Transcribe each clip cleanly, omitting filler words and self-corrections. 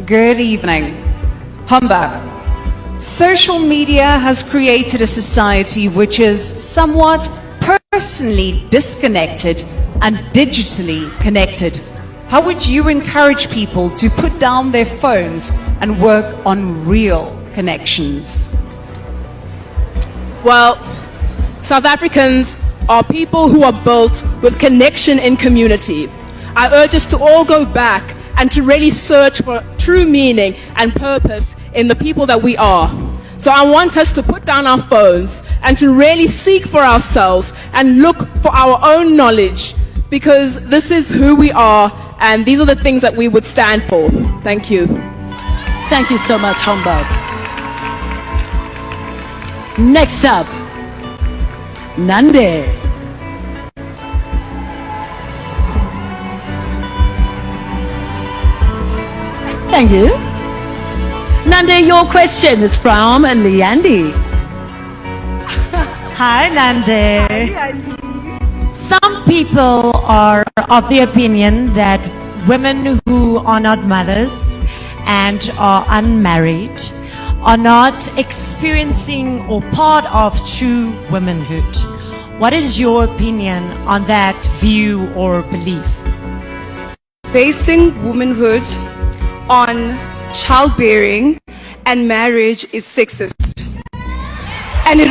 Good evening. Humbug. Social media has created a society which is somewhat personally disconnected and digitally connected. How would you encourage people to put down their phones and work on real connections? Well, South Africans are people who are built with connection in community. I urge us to all go back and to really search for true meaning and purpose in the people that we are. So I want us to put down our phones and to really seek for ourselves and look for our own knowledge, because this is who we are and these are the things that we would stand for. Thank you. Thank you so much, Humbug. Next up, Nande. Thank you. Nande, your question is from Leandi. Hi, Nande. Hi, Leandi. Some people are of the opinion that women who are not mothers and are unmarried are not experiencing or part of true womanhood. What is your opinion on that view or belief? Basing womanhood on childbearing and marriage is sexist. And it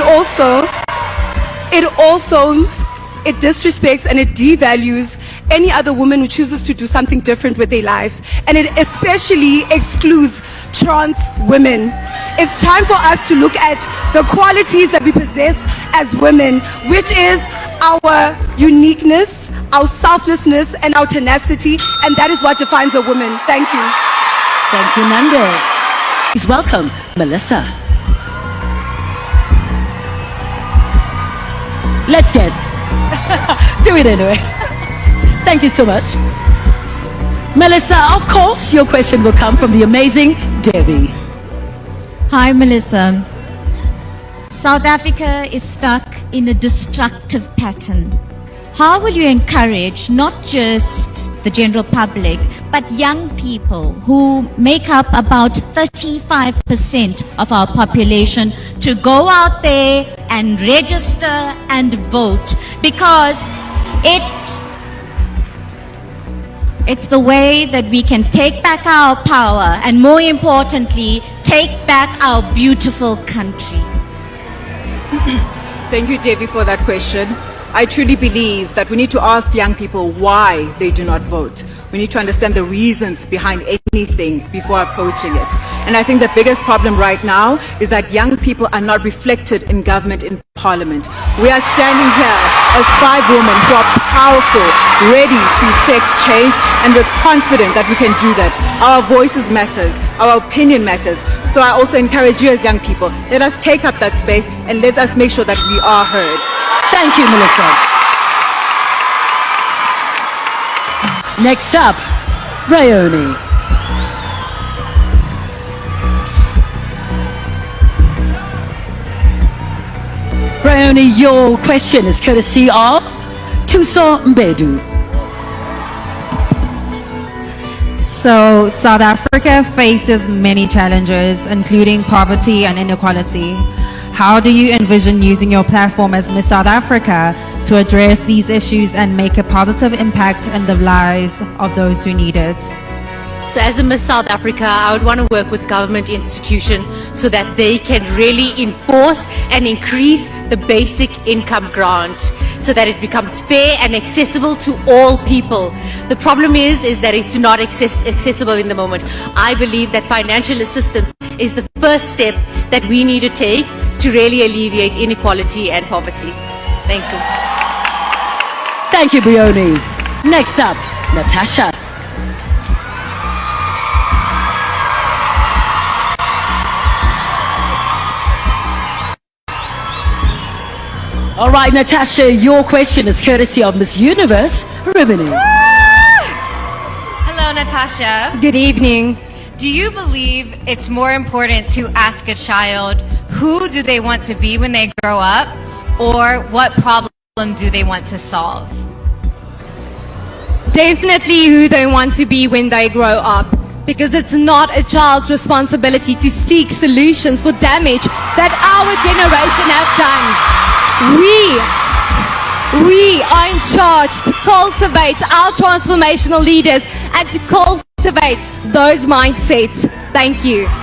disrespects and it devalues any other woman who chooses to do something different with their life. And it especially excludes trans women. It's time for us to look at the qualities that we possess as women, which is our uniqueness, our selflessness, and our tenacity. And that is what defines a woman. Thank you. Thank you, Nande. Please welcome Melissa. Let's guess. Do it anyway. Thank you so much. Melissa, of course, your question will come from the amazing Debbie. Hi, Melissa. South Africa is stuck in a destructive pattern. How will you encourage not just the general public, but young people who make up about 35% of our population to go out there and register and vote? Because it's the way that we can take back our power and, more importantly, take back our beautiful country. Thank you, Debbie, for that question. I truly believe that we need to ask young people why they do not vote. We need to understand the reasons behind anything before approaching it. And I think the biggest problem right now is that young people are not reflected in government, in parliament. We are standing here as 5 women who are powerful, ready to effect change, and we're confident that we can do that. Our voices matters, our opinion matters. So I also encourage you as young people, let us take up that space and let us make sure that we are heard. Thank you, Melissa. Next up, Rayoni. Rayoni, your question is courtesy of Tuso Mbedu. So, South Africa faces many challenges, including poverty and inequality. How do you envision using your platform as Miss South Africa to address these issues and make a positive impact in the lives of those who need it? So as a Miss South Africa, I would want to work with government institutions so that they can really enforce and increase the basic income grant so that it becomes fair and accessible to all people. The problem is that it's not accessible in the moment. I believe that financial assistance is the first step that we need to take to really alleviate inequality and poverty. Thank you. Thank you, Brioni. Next up, Natasha. All right, Natasha, your question is courtesy of Miss Universe, Rimini. Hello, Natasha. Good evening. Do you believe it's more important to ask a child who do they want to be when they grow up, or what problem do they want to solve? Definitely who they want to be when they grow up, because it's not a child's responsibility to seek solutions for damage that our generation have done. We are in charge to cultivate our transformational leaders and to cultivate those mindsets. Thank you.